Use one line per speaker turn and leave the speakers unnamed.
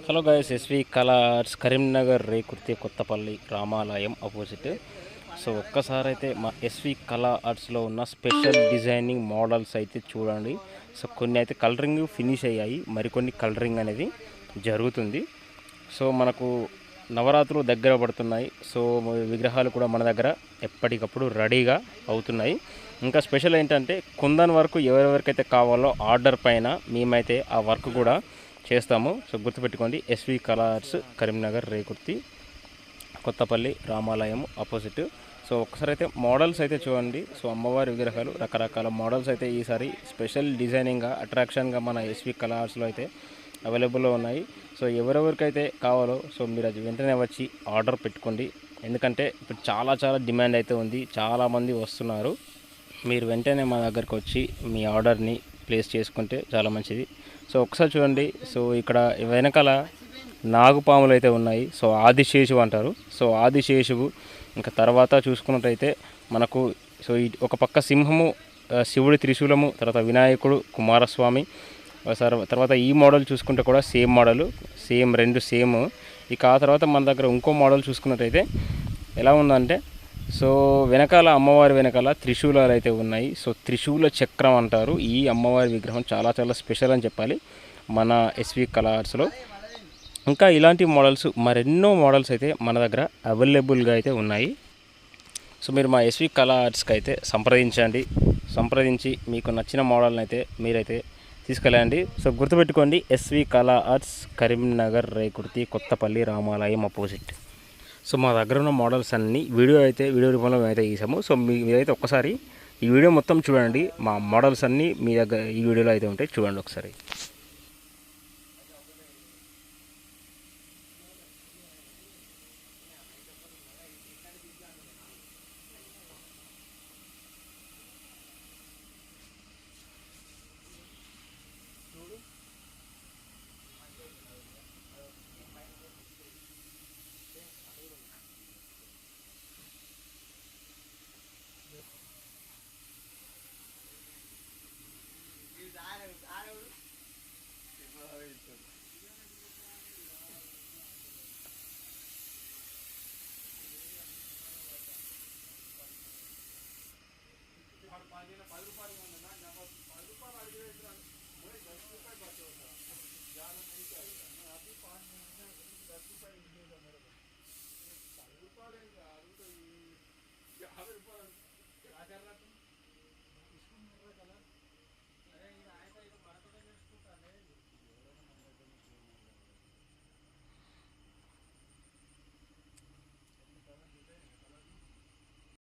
Hello guys, SV colours Karimnagar Rekurthi Kothapalli Ramalayam opposite. So ఒక్కసారి అయితే మా ఎస్వి కళా ఆర్ట్స్లో ఉన్న స్పెషల్ డిజైనింగ్ మోడల్స్ అయితే చూడండి. సో కొన్ని అయితే కలరింగ్ ఫినిష్ అయ్యాయి, మరికొన్ని కలరింగ్ అనేది జరుగుతుంది. సో మనకు నవరాత్రులు దగ్గర పడుతున్నాయి. సో విగ్రహాలు కూడా మన దగ్గర ఎప్పటికప్పుడు రెడీగా అవుతున్నాయి. ఇంకా స్పెషల్ ఏంటంటే కుందన్ వరకు ఎవరెవరికైతే కావాలో ఆర్డర్ పైన మేమైతే ఆ వర్క్ కూడా చేస్తాము. సో గుర్తుపెట్టుకోండి, SV colours Karimnagar Rekurthi Kothapalli Ramalayam opposite. So ఒకసారి అయితే మోడల్స్ అయితే చూడండి. సో అమ్మవారి విగ్రహాలు రకరకాల మోడల్స్ అయితే ఈసారి స్పెషల్ డిజైనింగ్గా అట్రాక్షన్గా మన ఎస్వి కలర్స్లో అయితే అవైలబుల్లో ఉన్నాయి. సో ఎవరెవరికైతే కావాలో సో మీరు అది వెంటనే వచ్చి ఆర్డర్ పెట్టుకోండి. ఎందుకంటే ఇప్పుడు చాలా డిమాండ్ అయితే ఉంది, చాలామంది వస్తున్నారు. మీరు వెంటనే మా దగ్గరకు వచ్చి మీ ఆర్డర్ని ప్లేస్ చేసుకుంటే చాలా మంచిది. సో ఒకసారి చూడండి. సో ఇక్కడ వెనకాల నాగుపాములు అయితే ఉన్నాయి. సో ఆదిశేషువు అంటారు. సో ఆదిశేషువు ఇంకా తర్వాత చూసుకున్నట్టయితే మనకు సో ఒక పక్క సింహము, శివుడి త్రిశూలము, తర్వాత వినాయకుడు, కుమారస్వామి, తర్వాత ఈ మోడల్ చూసుకుంటే కూడా సేమ్ మోడలు, రెండు సేమ్. ఇక ఆ తర్వాత మన దగ్గర ఇంకో మోడల్ చూసుకున్నట్టయితే ఎలా ఉందంటే, సో వెనకాల అమ్మవారి వెనకాల త్రిశూలాలు అయితే ఉన్నాయి. సో త్రిశూల చక్రం అంటారు. ఈ అమ్మవారి విగ్రహం చాలా స్పెషల్ అని చెప్పాలి మన ఎస్వి కలర్స్లో. ఇంకా ఇలాంటి మోడల్స్ మరెన్నో మోడల్స్ అయితే మన దగ్గర అవైలబుల్గా అయితే ఉన్నాయి. సో మీరు మా ఎస్వి కలర్స్కి అయితే సంప్రదించి మీకు నచ్చిన మోడల్ని అయితే మీరైతే తీసుకెళ్ళండి. సో గుర్తుపెట్టుకోండి, SV colours Karimnagar Rekurthi Kothapalli Ramalayam opposite. So మా దగ్గర ఉన్న మోడల్స్ అన్నీ వీడియో రూపంలో అయితే తీసాము. సో మీరైతే ఒక్కసారి ఈ వీడియో మొత్తం చూడండి. మా మోడల్స్ అన్నీ మీ దగ్గర ఈ వీడియోలో అయితే ఉంటాయి, చూడండి ఒకసారి. ₹10